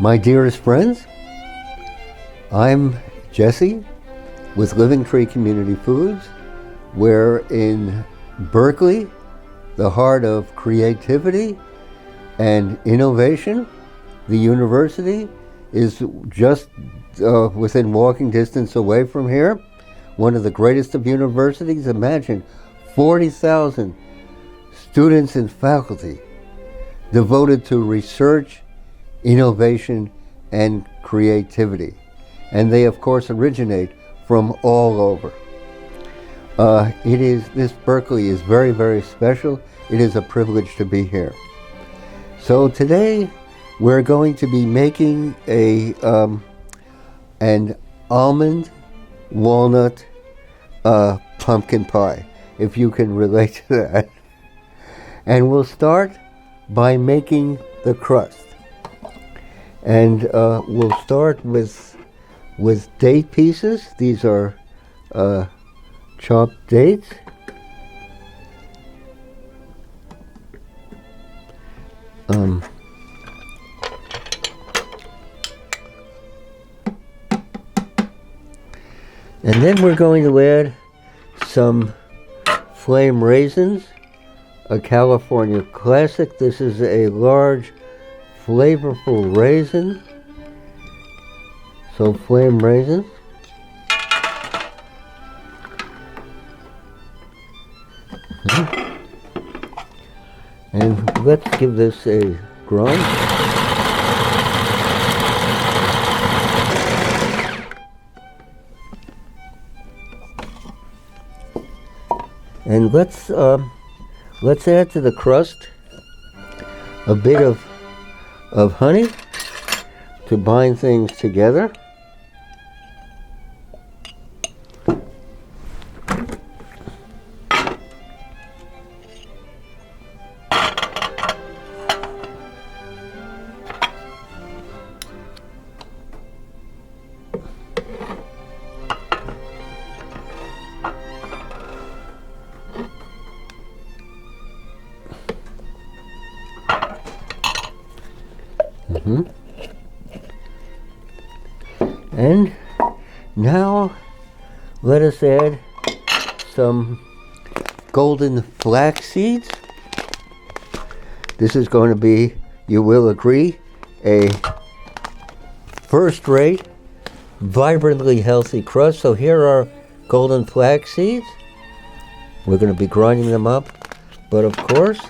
My dearest friends, I'm Jesse with Living Tree Community Foods. We're in Berkeley, the heart of creativity and innovation. The university is just within walking distance away from here. One of the greatest of universities. Imagine 40,000 students and faculty devoted to research, innovation, and creativity. And they, of course, originate from all over. This Berkeley is very, very special. It is a privilege to be here. So today we're going to be making an almond walnut pumpkin pie, if you can relate to that. And we'll start by making the crust. And we'll start with date pieces. These are chopped dates. And then we're going to add some flame raisins, a California classic. This is a large, flavorful raisin. So flame raisins. And let's give this a grind. And let's add to the crust a bit of honey to bind things together. And now let us add some golden flax seeds. This is going to be, you will agree, a first-rate, vibrantly healthy crust. So here are golden flax seeds. We're going to be grinding them up, but of course.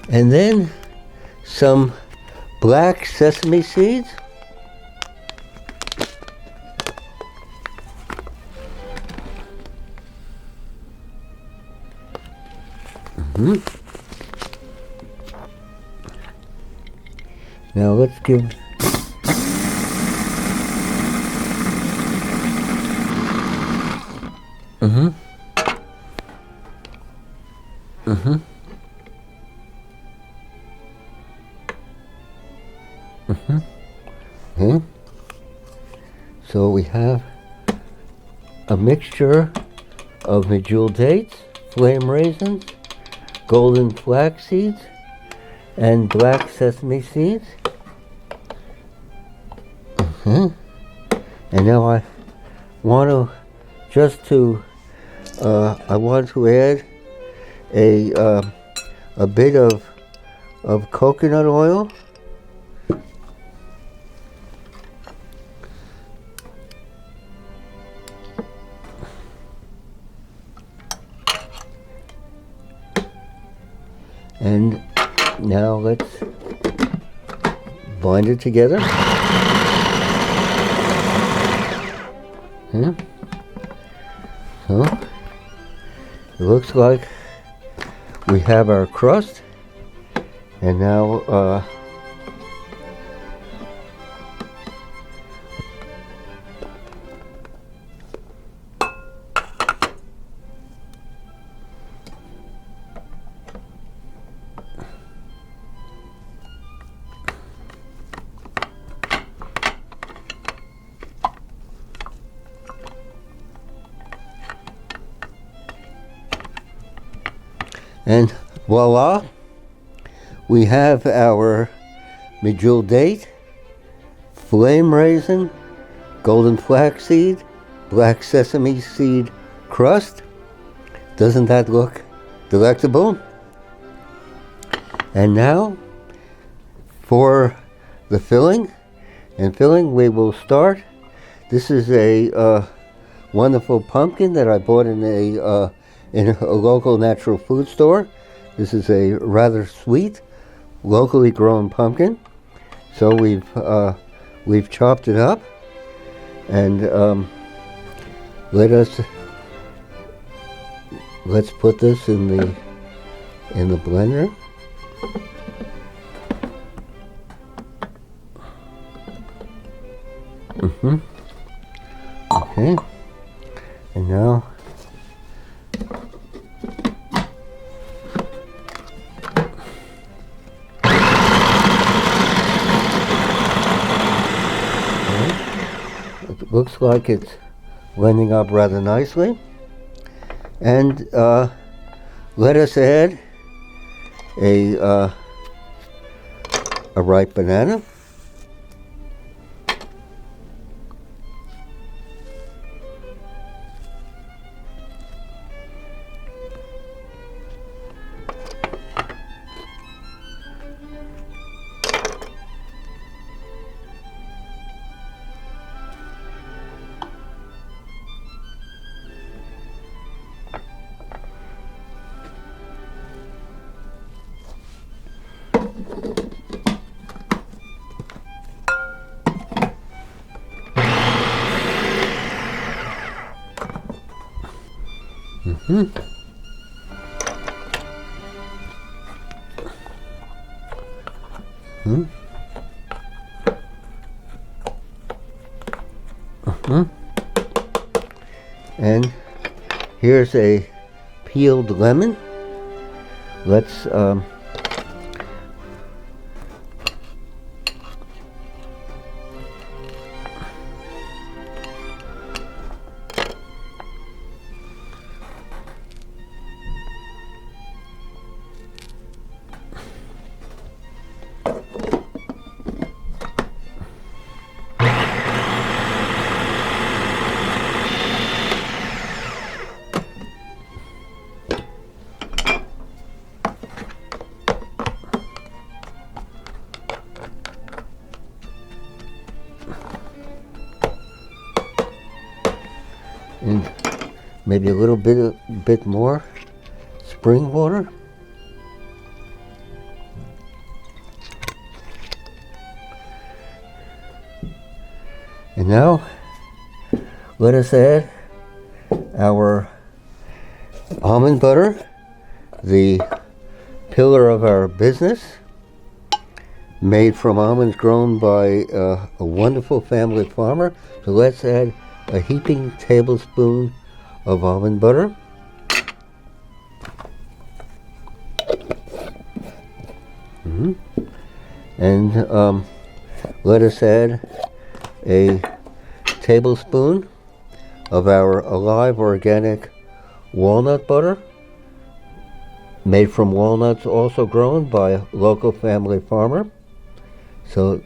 And then some black sesame seeds. Now let's give So we have a mixture of medjool dates, flame raisins, golden flax seeds, and black sesame seeds. And now I want to add a bit of coconut oil. And now let's bind it together. So it looks like we have our crust, and now and voila, we have our medjool date, flame raisin, golden flaxseed, black sesame seed crust. Doesn't that look delectable? And now for the filling. And filling, we will start. This is a wonderful pumpkin that I bought in a local natural food store. This is a rather sweet, locally grown pumpkin. So we've chopped it up, and let's put this in the blender. Okay, and now it looks like it's blending up rather nicely. And let us add a ripe banana. And here's a peeled lemon. Let's and maybe a little bit more spring water. And now let us add our almond butter, the pillar of our business, made from almonds grown by a wonderful family farmer. So let's add a heaping tablespoon of almond butter. And let us add a tablespoon of our alive organic walnut butter, made from walnuts also grown by a local family farmer. So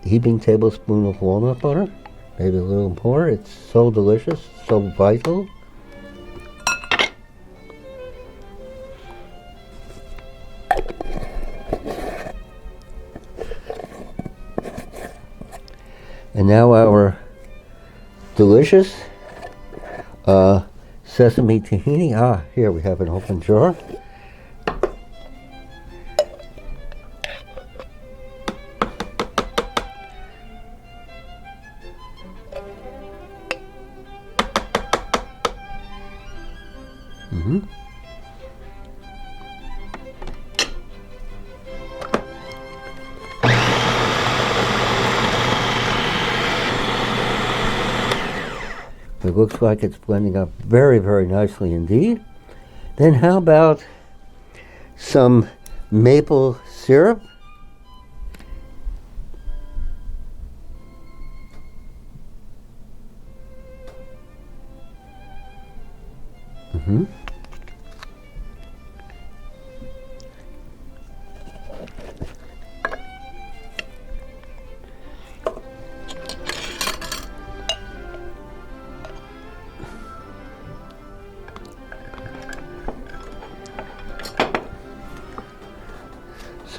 heaping tablespoon of walnut butter. Maybe a little more. It's so delicious, so vital. And now our delicious sesame tahini. Here we have an open jar. It looks like it's blending up very, very nicely indeed. Then how about some maple syrup?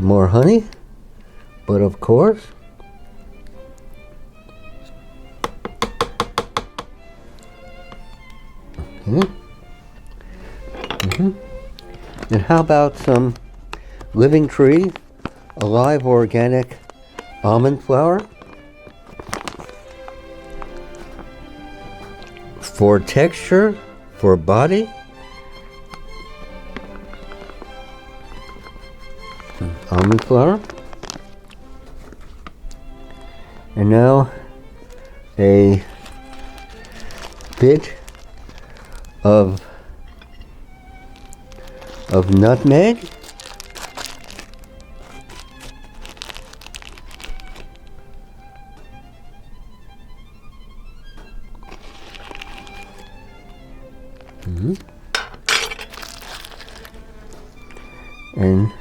some more honey, but of course, and how about some Living Tree Alive Organic Almond Flour for texture, for body. Almond flour. And now a bit of nutmeg. And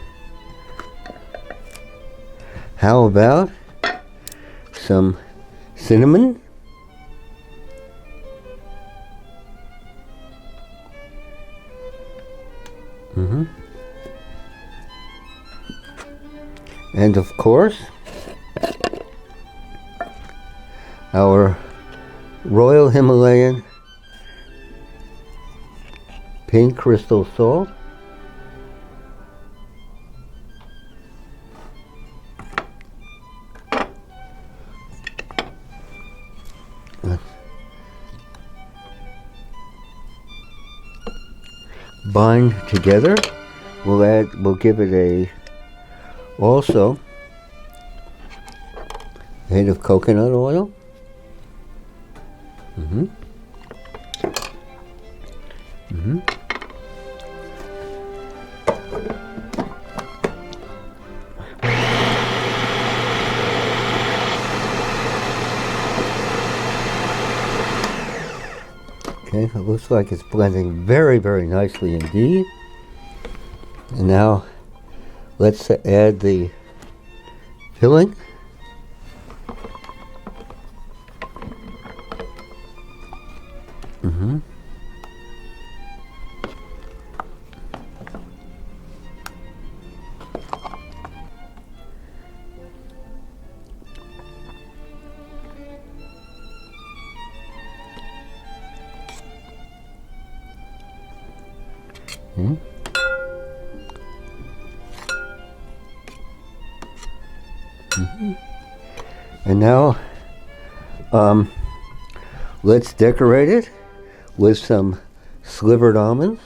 how about some cinnamon? And of course, our Royal Himalayan pink crystal salt. Bind together. We'll give it also a hint of coconut oil. Okay, it looks like it's blending very, very nicely indeed. And now let's add the filling. And now let's decorate it with some slivered almonds.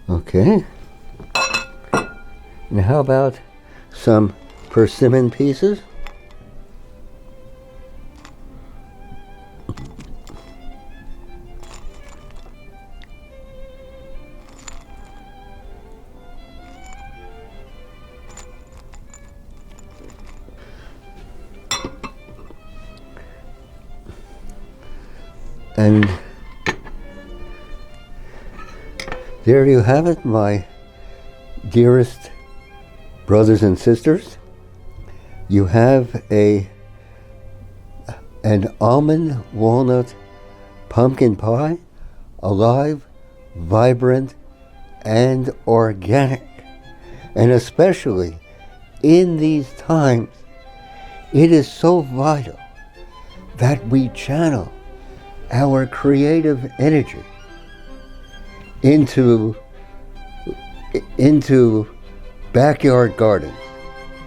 Okay. And how about some persimmon pieces? And there you have it, my dearest brothers and sisters. You have an almond walnut pumpkin pie, alive, vibrant, and organic. And especially in these times, it is so vital that we channel our creative energy into backyard gardens.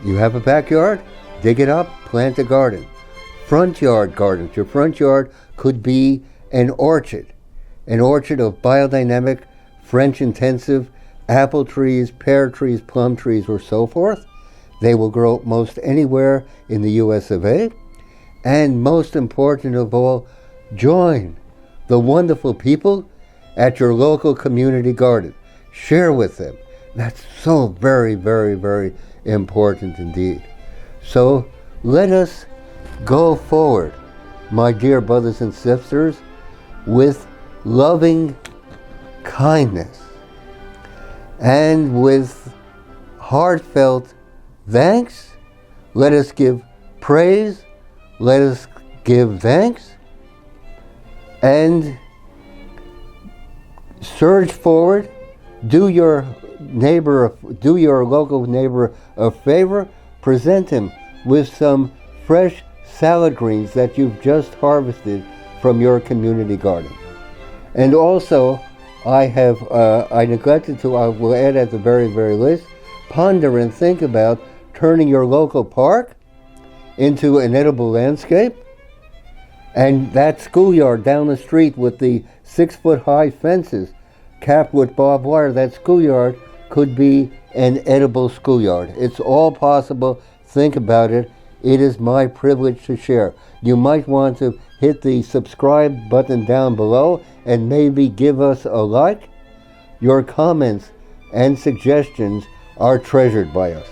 You have a backyard? Dig it up, plant a garden. Front yard gardens. Your front yard could be an orchard of biodynamic, French intensive apple trees, pear trees, plum trees, or so forth. They will grow most anywhere in the US of A. And most important of all, join the wonderful people at your local community garden. Share with them. That's so very, very, very important indeed. So let us go forward, my dear brothers and sisters, with loving kindness and with heartfelt thanks. Let us give praise. Let us give thanks. And surge forward. Do your local neighbor a favor. Present him with some fresh salad greens that you've just harvested from your community garden. And also, I neglected to, I will add at the very, very least, ponder and think about turning your local park into an edible landscape. And that schoolyard down the street with the 6-foot-high fences capped with barbed wire, that schoolyard could be an edible schoolyard. It's all possible. Think about it. It is my privilege to share. You might want to hit the subscribe button down below and maybe give us a like. Your comments and suggestions are treasured by us.